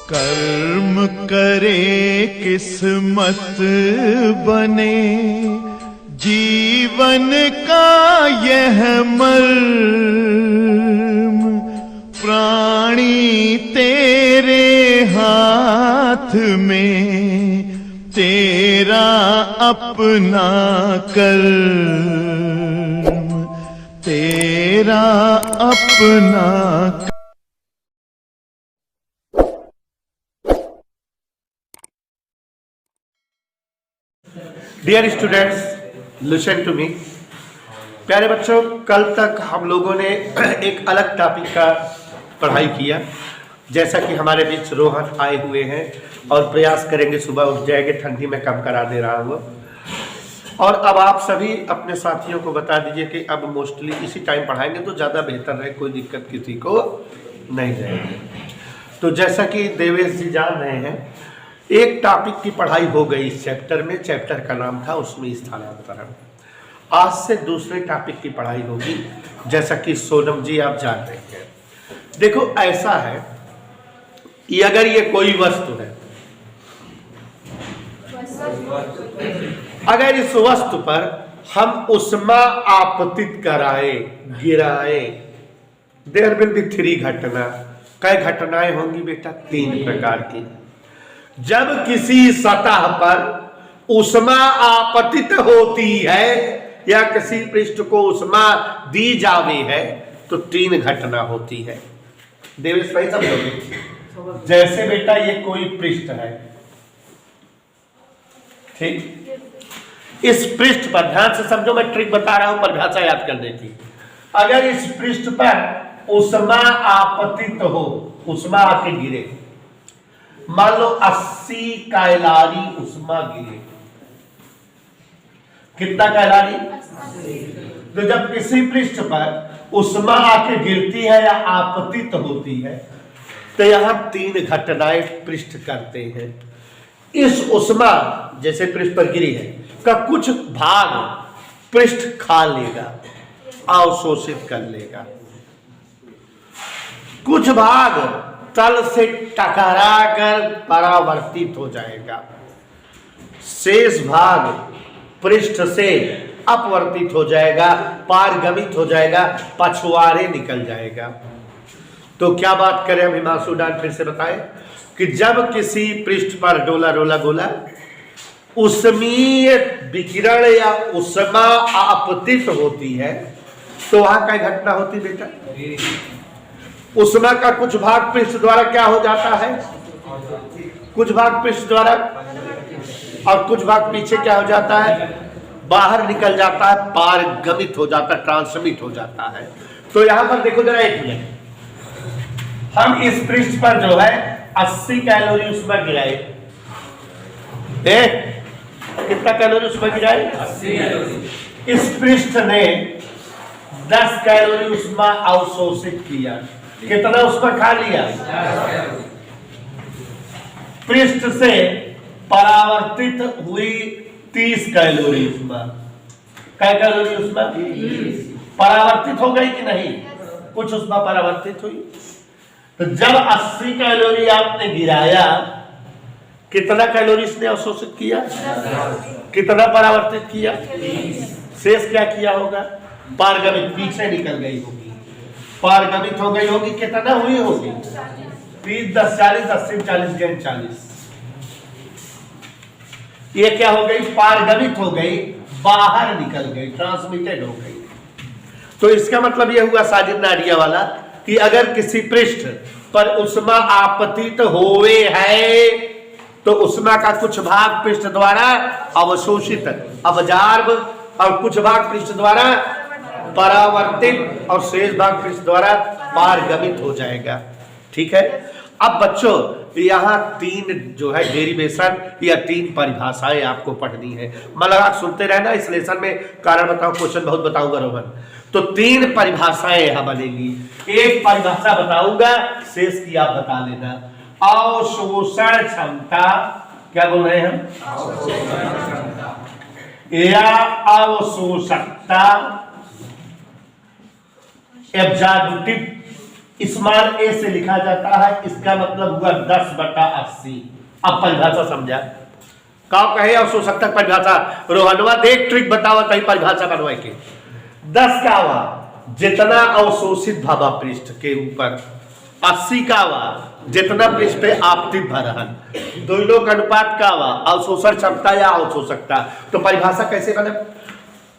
कर्म करे किस्मत बने, जीवन का यह मर्म, प्राणी तेरे हाथ में, तेरा अपना कर्म, तेरा अपना। Dear students, listen to me. प्यारे बच्चों, कल तक हम लोगों ने एक अलग टॉपिक का पढ़ाई किया। जैसा कि हमारे बीच रोहन आए हुए हैं और प्रयास करेंगे सुबह उठ जाएंगे, ठंडी में कम करा दे रहा हूँ। और अब आप सभी अपने साथियों को बता दीजिए कि अब मोस्टली इसी टाइम पढ़ाएंगे तो ज़्यादा बेहतर रहे, कोई दिक्कत किसी को नहीं रहेगी। तो जैसा कि देवेश जी जान रहे हैं, एक टॉपिक की पढ़ाई हो गई इस चैप्टर में। चैप्टर का नाम था उसमें स्थानांतरण। आज से दूसरे टॉपिक की पढ़ाई होगी, जैसा कि सोनम जी आप जान रहे हैं। देखो, ऐसा है कि अगर ये कोई वस्तु है, अगर इस वस्तु पर हम उष्मा आपतित कराए, गिराए, देयर विल बी 3 घटना। कई घटनाएं होंगी बेटा? 3 प्रकार की। जब किसी सतह पर उष्मा आपतित होती है या किसी पृष्ठ को उष्मा दी जावे है तो 3 घटना होती है। देवेश भाई समझोगे? जैसे बेटा ये कोई पृष्ठ है, ठीक? इस पृष्ठ पर ध्यान से समझो, मैं ट्रिक बता रहा हूं, परिभाषा याद कर देती। अगर इस पृष्ठ पर उष्मा आपतित हो, उष्मा आके गिरे, मान लो 80 कैलोरी उष्मा गिरे। कितना कैलोरी? तो जब किसी पृष्ठ पर उष्मा आके गिरती है या आपतित होती है तो यहां 3 घटनाएं पृष्ठ करते हैं। इस उष्मा जैसे पृष्ठ पर गिरी है का कुछ भाग पृष्ठ खा लेगा, अवशोषित कर लेगा। कुछ भाग तल से टकरा कर परावर्तित हो जाएगा। शेष भाग पृष्ठ से अपवर्तित हो जाएगा, पारगमित हो जाएगा, पछुआरे निकल जाएगा। तो क्या बात करें हम हिमांशु डान, फिर से बताएं कि जब किसी पृष्ठ पर डोला रोला गोला उष्मीय विकिरण या उष्मा आपतित होती है तो वहां क्या घटना होती बेटा? उष्मा का कुछ भाग पृष्ठ द्वारा क्या हो जाता है? कुछ भाग पृष्ठ द्वारा और कुछ भाग पीछे क्या हो जाता है? बाहर निकल जाता है, पारगमित हो जाता है, ट्रांसमिट हो जाता है। तो यहां पर देखो जरा, एक मिनट, हम इस पृष्ठ पर जो है 80 कैलोरी उष्मा गिराए। कितना कैलोरी उष्मा गिराए? 80 कैलोरी। इस पृष्ठ ने 10 कैलोरी उष्मा अवशोषित किया। कितना उष्मा खा लिया? पृष्ठ से परावर्तित हुई 30 कैलोरी उष्मा। क्या कैलोरी उष्मा? परावर्तित हो गई कि नहीं? कुछ उष्मा परावर्तित हुई। तो जब 80 कैलोरी आपने गिराया, कितना कैलोरी इसने अवशोषित किया? कितना परावर्तित किया? शेष क्या किया होगा? पारगमित, पीछे निकल गई होगी, पारगमित हो गई होगी। कितना हुई होगी? 30 10 40, 80 40 गेंद 40। ये क्या हो गई? पारगमित हो गई, बाहर निकल गई, ट्रांसमिटेड हो गई। तो इसका मतलब यह हुआ साजिद नाडिया वाला कि अगर किसी पृष्ठ पर उष्मा आपतित होवे है तो उष्मा का कुछ भाग पृष्ठ द्वारा अवशोषित, अवजार्ब, और कुछ भाग पृष्ठ द्वारा परावर्तित और शेष भाग पृष्ठ द्वारा पारगमित हो जाएगा। ठीक है। अब बच्चों यहाँ 3 जो है डेरिवेशन या 3 परिभाषाएं आपको पढ़नी है। मतलब आप सुनते रहना, इस लेसन में कारण बताओ, क्वेश्चन बहुत बताऊंगा रोहन। तो 3 परिभाषाएं यहाँ बनेगी। एक परिभाषा बताऊंगा, शेष की आप बता लेना। अवशोषण क्षमता, क्या बोल रहे हैं हम? या अवशोषकता, एब्जॉर्बिव इस मान ए से लिखा जाता है, इसका मतलब हुआ 10/80। अब परिभाषा समझा का कहे अवशोषकता परिभाषा। रोहनवा देख ट्रिक बताओ तही परिभाषा बनवाए के। 10 का हुआ जितना अवशोषित भावा पृष्ठ के ऊपर, 80 का हुआ जितना पृष्ठ पे आपतित भरहन, दोनों का अनुपात का हुआ अवशोषण क्षमता या अवशोषकता। तो परिभाषा कैसे बने?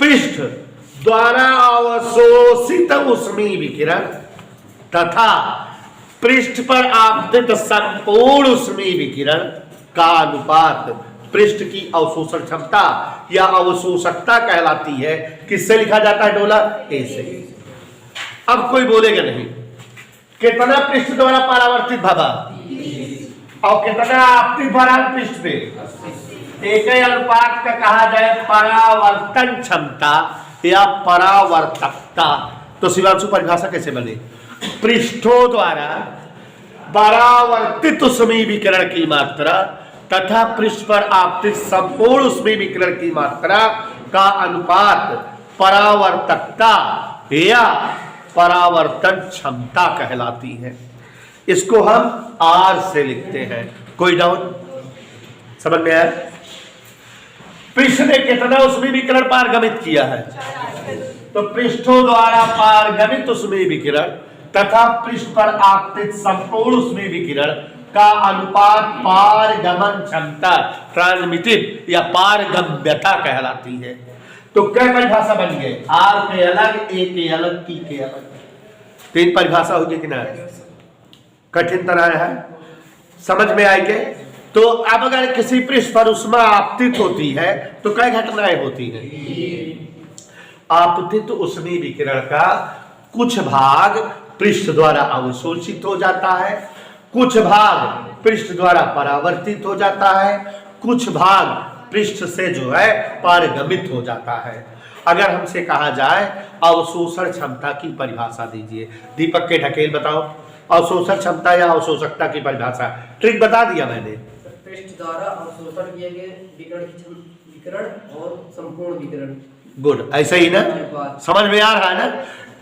पृष्ठ द्वारा अवशोषित ऊष्मीय विकिरण तथा पृष्ठ पर आपतित संपूर्ण ऊष्मीय विकिरण का अनुपात पृष्ठ की अवशोषण क्षमता या अवशोषकता कहलाती है। किससे लिखा जाता है डोला? ए से। अब कोई बोलेगा नहीं कितना पृष्ठ द्वारा परावर्तित भावा और कितना आपतित भरहन पृष्ठ पे, एक ही अनुपात का कहा जाए परावर्तन क्षमता या परावर्तकता। तो शिवांशु परिभाषा कैसे बने? पृष्ठों द्वारा परावर्तित ऊष्मीय विकिरण की मात्रा तथा पृष्ठ पर आपतित संपूर्ण ऊष्मीय विकिरण की मात्रा का अनुपात परावर्तकता या परावर्तन क्षमता कहलाती है। इसको हम आर से लिखते हैं। कोई डाउट? समझ में आया? पृष्ठ ने कितना ऊष्मीय विकिरण पारगमित किया है? तो पृष्ठों द्वारा पारगमित ऊष्मीय विकिरण तथा पृष्ठ पर आपतित संपूर्ण ऊष्मीय विकिरण का अनुपात पारगमन क्षमता, ट्रांसमिटिव या पारगम्यता कहलाती है। तो क्या परिभाषा बन गई? आर के अलग, ए के अलग, टी के अलग। तीन परिभाषा होगी कि ना? कठिन तरह है, समझ में आएंगे। तो अब अगर किसी पृष्ठ पर ऊष्मा आपतित होती है तो कई घटनाएं होती हैं। आपतित ऊष्मीय विकिरण का कुछ भाग पृष्ठ द्वारा अवशोषित हो जाता है, कुछ भाग पृष्ठ द्वारा परावर्तित हो जाता है, कुछ भाग पृष्ठ से जो है पारगमित हो जाता है। अगर हमसे कहा जाए अवशोषण क्षमता की परिभाषा दीजिए, दीपक के ढकेल बताओ अवशोषण क्षमता या अवशोषकता की परिभाषा। ट्रिक बता दिया मैंने। पृष्ठ द्वारा अवशोषण किए गए विकिरण और संपूर्ण विकिरण। गुड, ऐसे ही ना? समझ में आ रहा है ना?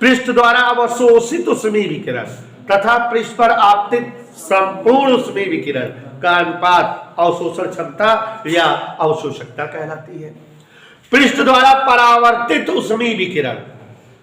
पृष्ठ द्वारा अवशोषित ऊष्मीय विकिरण तथा पृष्ठ पर आपतित संपूर्ण ऊष्मीय विकिरण का अनुपात अवशोषण क्षमता या अवशोषकता कहलाती है। पृष्ठ द्वारा परावर्तित ऊष्मीय विकिरण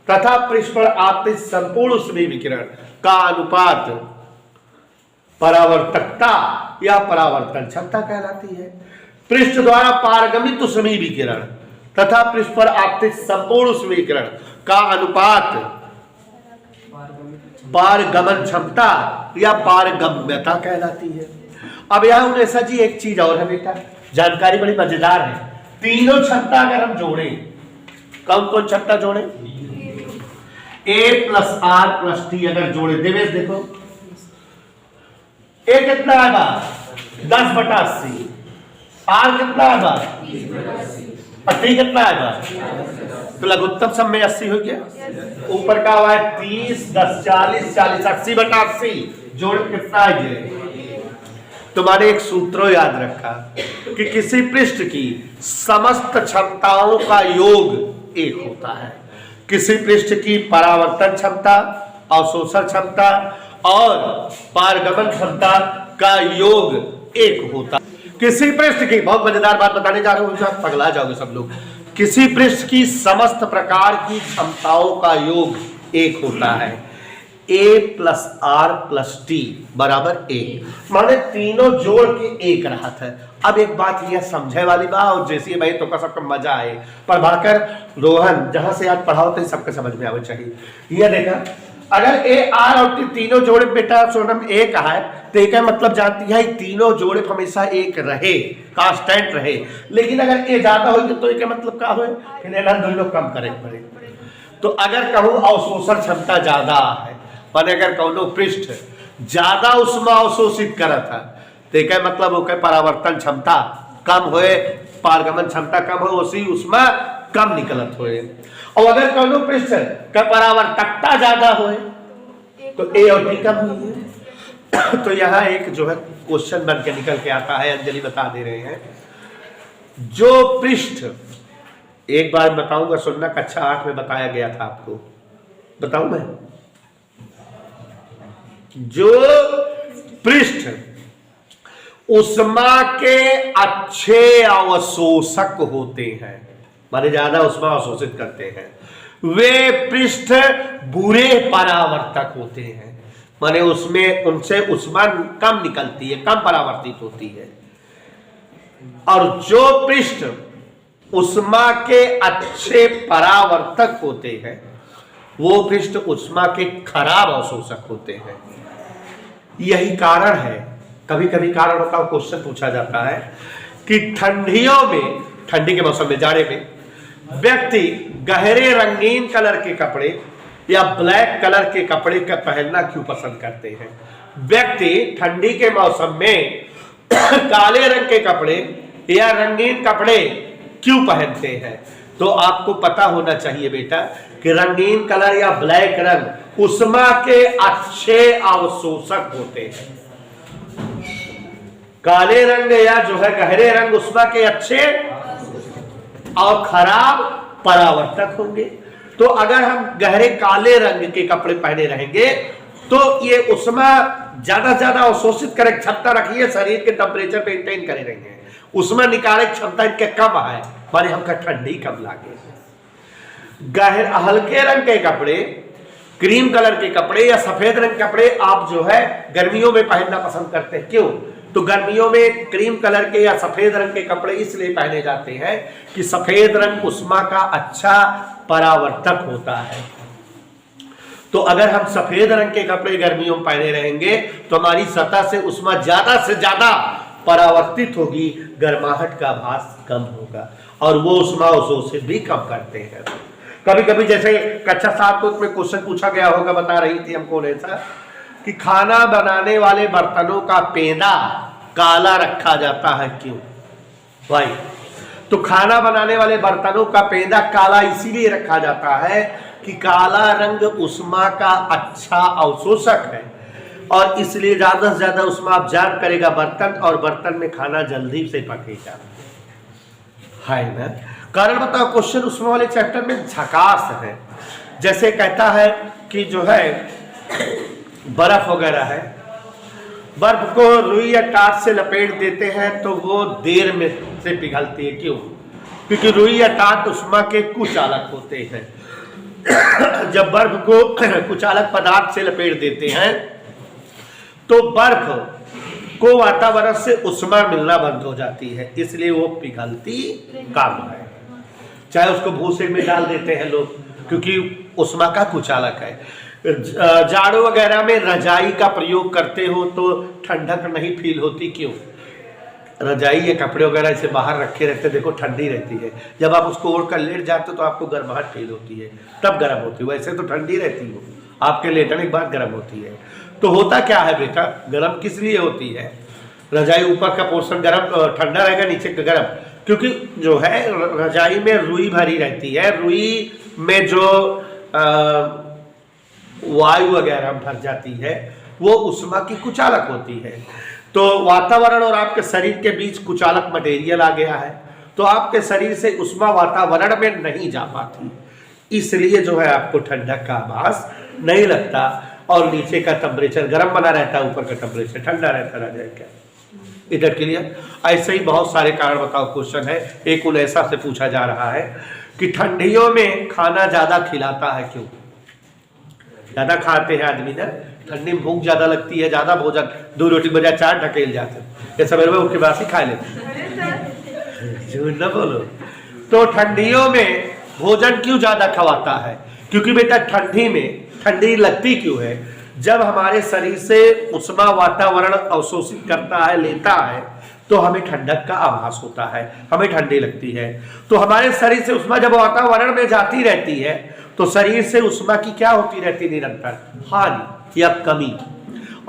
तथा पृष्ठ पर आपतित संपूर्ण ऊष्मीय विकिरण का अनुपात परावर्तकता या परावर्तन क्षमता कहलाती है। पृष्ठ द्वारा पारगमित ऊष्मीय विकिरण तथा पृष्ठ पर आपतित संपूर्ण ऊष्मीय विकिरण का अनुपात पारगमन क्षमता या पारगम्यता कहलाती है। अब यहां उन्हें जी एक चीज और है बेटा, जानकारी बड़ी मजेदार है। तीनों क्षमता अगर हम जोड़े, कौन कौन क्षमता जोड़े? A + R + T अगर जोड़े, देवेश देखो A कितना आएगा? 10/80। R कितना आएगा? 20/80। और T कितना आएगा? तो लघुत्तम सम में 80 हो गया। ऊपर का हुआ है 30, 10, 40, 40, 80/80 जोड़ कितना आएगा? तुम्हारे एक सूत्र याद रखा कि किसी पृष्ठ की समस्त क्षमताओं का योग एक होता है। किसी पृष्ठ की परावर्तन क्षमता, अवशोषण क्षमता और पारगमन क्षमता का योग एक होता है। किसी पृष्ठ की, बहुत मजेदार बात बताने जा रहे हूं, पगला जाओगे सब लोग। किसी पृष्ठ की समस्त प्रकार की क्षमताओं का योग एक होता है। A + R + T = 1, माने तीनों जोड़ के एक रहत है। अब एक बात यह समझे वाली बात, और जैसे भाई तो का सबका मजा आए, प्रभाकर, रोहन जहां से आज पढ़ाओ तो सबके समझ में आवे चाहिए। यह देखा, अगर A, R और T तीनों जोड़े बेटा सोनम एक है तो एक मतलब जानती है तीनों जोड़े हमेशा एक रहे, कांस्टेंट रहे। लेकिन अगर A ज्यादा हो तो एक मतलब क्या हो दोनों कम करे पड़े। तो अगर कहूं अवशोषण क्षमता ज्यादा है, पर अगर कौनो पृष्ठ ज्यादा उष्मा अवशोषित करत है तो एक मतलब हो परावर्तन क्षमता कम होए, पारगमन क्षमता कम हो, उसी उष्मा कम निकलत होए। और अगर कौनो पृष्ठ का परावर्तकता ज्यादा होए तो A और T कम हुई। तो यहाँ एक जो है क्वेश्चन बन के निकल के आता है, अंजलि बता दे रहे हैं। जो पृष्ठ, एक बार बताऊंगा सुनना, कक्षा 8 में बताया गया था आपको, बताऊं मैं? जो पृष्ठ उष्मा के अच्छे अवशोषक होते हैं, माने ज्यादा उष्मा अवशोषित करते हैं, वे पृष्ठ बुरे परावर्तक होते हैं, माने उसमें उनसे उष्मा कम निकलती है, कम परावर्तित होती है। और जो पृष्ठ उष्मा के अच्छे परावर्तक होते हैं वो पृष्ठ उष्मा के खराब अवशोषक होते हैं। यही कारण है, कभी कभी कारण बताओ क्वेश्चन पूछा जाता है कि ठंडियों में, ठंडी के मौसम में, जाड़े में व्यक्ति गहरे रंगीन कलर के कपड़े या ब्लैक कलर के कपड़े का पहनना क्यों पसंद करते हैं। व्यक्ति ठंडी के मौसम में काले रंग के कपड़े या रंगीन कपड़े क्यों पहनते हैं। तो आपको पता होना चाहिए बेटा कि रंगीन कलर या ब्लैक रंग उष्मा के अच्छे अवशोषक होते हैं। काले रंग या जो है गहरे रंग उष्मा के अच्छे और खराब परावर्तक होंगे। तो अगर हम गहरे काले रंग के कपड़े पहने रहेंगे तो ये उष्मा ज्यादा से ज्यादा अवशोषित करे क्षमता रखिए, शरीर के टेम्परेचर मेंटेन करे रहेंगे, उष्मा निकाले क्षमता इनके कम है, माने हमका ठंडी कम लागे। गहरे हल्के रंग के कपड़े, क्रीम कलर के कपड़े या सफेद रंग के कपड़े आप जो है गर्मियों में पहनना पसंद करते हैं। क्यों? तो गर्मियों में क्रीम कलर के या सफेद रंग के कपड़े इसलिए पहने जाते हैं कि सफेद रंग उष्मा का अच्छा परावर्तक होता है। तो अगर हम सफेद रंग के कपड़े गर्मियों में पहने रहेंगे तो हमारी सतह से उष्मा ज्यादा से ज्यादा परावर्तित होगी, गर्माहट का आभास कम होगा और वो उष्मा अवशोषित भी कम करते हैं। कभी कभी जैसे कक्षा 7 में क्वेश्चन पूछा गया होगा, बता रही थी हमको ऐसा कि खाना बनाने वाले बर्तनों का पेंदा काला रखा जाता है, क्यों भाई? तो खाना बनाने वाले बर्तनों का पेंदा काला इसीलिए रखा जाता है कि काला रंग उष्मा का अच्छा अवशोषक है और इसलिए ज्यादा से ज्यादा उष्मा अब्जॉर्ब करेगा बर्तन और बर्तन में खाना जल्दी से पकेगा, है ना। कारण बताओ, क्वेश्चन उष्मा वाले चैप्टर में झकास है। जैसे कहता है कि जो है बर्फ वगैरह है, बर्फ को रुई या टाट से लपेट देते हैं तो वो देर में से पिघलती है। क्यों? क्योंकि रुई या टाट उष्मा के कुचालक होते हैं। जब बर्फ को कुचालक पदार्थ से लपेट देते हैं तो बर्फ को वातावरण से उष्मा मिलना बंद हो जाती है, इसलिए वो पिघलती कम है। चाहे उसको भूसे में डाल देते हैं लोग क्योंकि उष्मा का कुचालक है। जाड़ों वगैरह में रजाई का प्रयोग करते हो तो ठंडक नहीं फील होती। क्यों? रजाई या कपड़े वगैरह से बाहर रखे रहते, देखो ठंडी रहती है, जब आप उसको ओढ़ कर लेट जाते हो तो आपको गर्माहट फील होती है, तब गर्म होती है। वैसे तो ठंडी रहती हो, आपके लेटने के बाद गर्म होती है। तो होता क्या है बेटा, गर्म किस लिए होती है? रजाई ऊपर का पोर्शन गर्म ठंडा रहेगा, नीचे का गर्म, क्योंकि जो है रजाई में रुई भरी रहती है, रुई में जो वायु वगैरह भर जाती है वो उष्मा की कुचालक होती है। तो वातावरण और आपके शरीर के बीच कुचालक मटेरियल आ गया है तो आपके शरीर से उष्मा वातावरण में नहीं जा पाती, इसलिए जो है आपको ठंडक का आभास नहीं लगता और नीचे का टेम्परेचर गर्म बना रहता है, ऊपर का टेम्परेचर ठंडा रहता रह क्या। इधर क्लियर? ऐसे ही बहुत सारे कारण बताओ क्वेश्चन है। एक 19 से पूछा जा रहा है कि ठंडियों में खाना ज्यादा खिलाता है, क्यों? ज्यादा खाते हैं आदमी ना, ठंडी में भूख ज्यादा लगती है, ज्यादा भोजन, 2 रोटी बजाय 4 ढकेल जाते हैं, ये सवेरे में उठ के बासी खा लेते, झूठ न बोलो। तो ठंडियों में भोजन क्यों ज्यादा खवाता है? क्योंकि बेटा ठंडी में ठंडी लगती क्यों है? जब हमारे शरीर से उष्मा वातावरण अवशोषित करता है, लेता है, तो हमें ठंडक का आभास होता है, हमें ठंडी लगती है। तो हमारे शरीर से उष्मा जब वातावरण में जाती रहती है तो शरीर से उष्मा की क्या होती रहती निरंतर? हानि या कमी।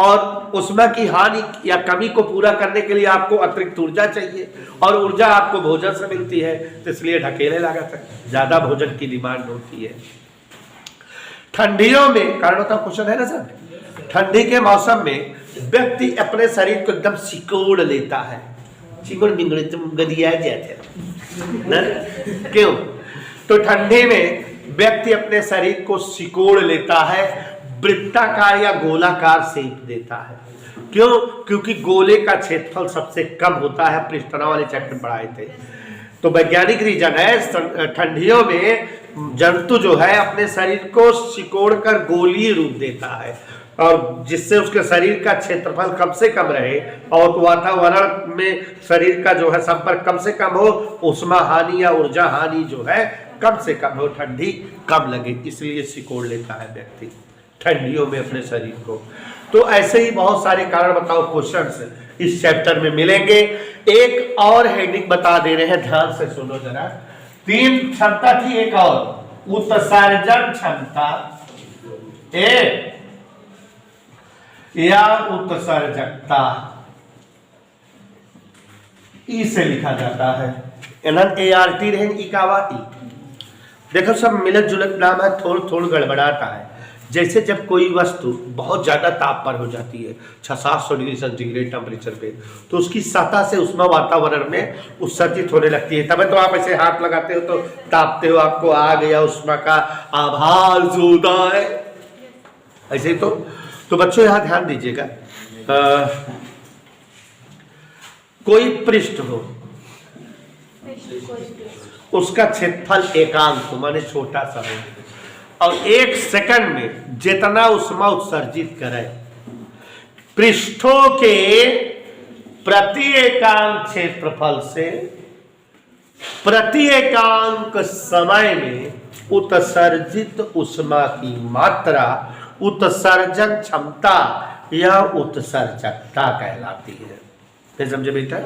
और उष्मा की हानि या कमी को पूरा करने के लिए आपको अतिरिक्त ऊर्जा चाहिए और ऊर्जा आपको भोजन से मिलती है, तो इसलिए ढकेले लागत है, ज्यादा भोजन की डिमांड होती है। ठंडियों में कारण होता क्वेश्चन है ना सर, ठंडी के मौसम में व्यक्ति अपने शरीर को एकदम सिकोड़ लेता है, सिकोड़ बिगड़े तुम गदिया जाते ना, क्यों? तो ठंडी में व्यक्ति अपने शरीर को सिकोड़ लेता है, वृत्ताकार या गोलाकार शेप देता है। क्यों? क्योंकि गोले का क्षेत्रफल सबसे कम होता है। पृष्ठतनाव वाले चैप्टर पढ़ाए थे। तो वैज्ञानिक रीजन है, ठंडियों में जंतु जो है अपने शरीर को सिकोड़कर गोलीय रूप देता है, और जिससे उसके शरीर का क्षेत्रफल कम से कम रहे और वातावरण में शरीर का जो है संपर्क कम से कम हो, उष्मा हानि या ऊर्जा हानि जो है कम से कम हो, ठंडी कम लगे, इसलिए सिकोड़ लेता है व्यक्ति ठंडियों में अपने शरीर को। तो ऐसे ही बहुत सारे कारण बताओ क्वेश्चंस इस चैप्टर में मिलेंगे। एक और हेडिंग बता दे रहे हैं, ध्यान से सुनो जरा। 3 क्षमता थी, एक और उत्सर्जन क्षमता या उत्सर्जकता, ई से लिखा जाता है। NNART रहें इकावा ई। देखो सब मिलत जुलत नाम है, थोड़ गड़बड़ाता है। जैसे जब कोई वस्तु बहुत ज्यादा ताप पर हो जाती है 600-700 डिग्री सेंटीग्रेड टेम्परेचर पे, तो उसकी सतह से उष्मा वातावरण में उत्सर्जित होने लगती है। तब तो आप ऐसे हाथ लगाते हो तो तापते हो, आपको आ गया उष्मा का आभास होता है। ऐसे ही तो बच्चों यहाँ ध्यान दीजिएगा, कोई पृष्ठ हो, उसका क्षेत्रफल एकांक माने छोटा सा हो, और 1 सेकंड में जितना उष्मा उत्सर्जित करे, पृष्ठों के प्रति एकांक क्षेत्रफल से प्रति एकांक समय में उत्सर्जित उष्मा की मात्रा उत्सर्जक क्षमता या उत्सर्जकता कहलाती है। समझे बेटा?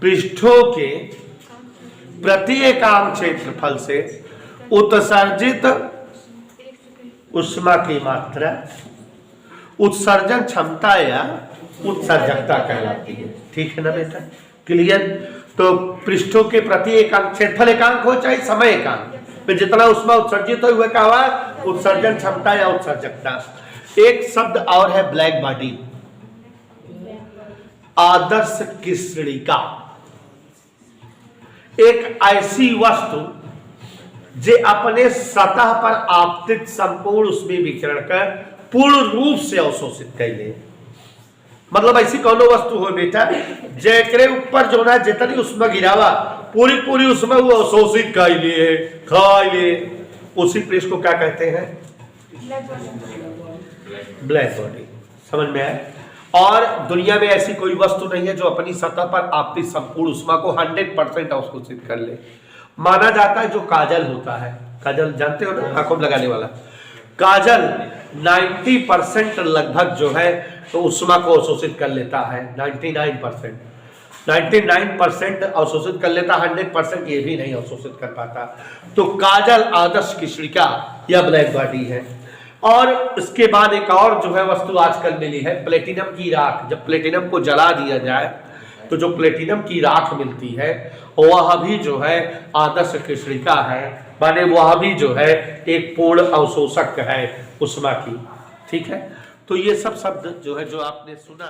पृष्ठों के प्रति एकांक क्षेत्रफल से उत्सर्जित उष्मा की मात्रा उत्सर्जन क्षमता या उत्सर्जकता कहलाती है। ठीक है ना बेटा? क्लियर? तो पृष्ठों के प्रति एकांक, क्षेत्रफल एकांक हो चाहे समय एकांक, फिर जितना उष्मा उत्सर्जित हो क्या हुआ? उत्सर्जन क्षमता या उत्सर्जकता। एक शब्द और है ब्लैक बॉडी, आदर्श कृष्णिका। एक ऐसी वस्तु जे अपने सतह पर आपतित संपूर्ण उसमें विकिरण कर पूर्ण रूप से अवशोषित कर ले। मतलब ऐसी कौनो वस्तु हो बेटा जेकरे ऊपर जो ना जितनी उष्मा गिरावा पूरी उष्मा वो अवशोषित कर लिए, खा लिए, उसी पृष्ठ को क्या कहते हैं? Black body. समझ में आया? और दुनिया में ऐसी कोई वस्तु नहीं है जो अपनी सतह पर आपतित संपूर्ण उष्मा को 100% अवशोषित कर ले। माना जाता है जो काजल होता है, काजल जानते हो ना, आंखों में लगाने वाला काजल 90% लगभग जो है तो उष्मा को अवशोषित कर लेता है। 99% अवशोषित कर लेता, 100% ये भी नहीं अवशोषित कर पाता। तो काजल आदर्श कृष्णिका या ब्लैक बॉडी है। और इसके बाद एक और जो है वस्तु आजकल मिली है, प्लेटिनम की राख। जब प्लेटिनम को जला दिया जाए तो जो प्लेटिनम की राख मिलती है वह भी जो है आदर्श कृष्णिका है, माने वह भी जो है एक पूर्ण अवशोषक है उष्मा की। ठीक है? तो ये सब शब्द जो है जो आपने सुना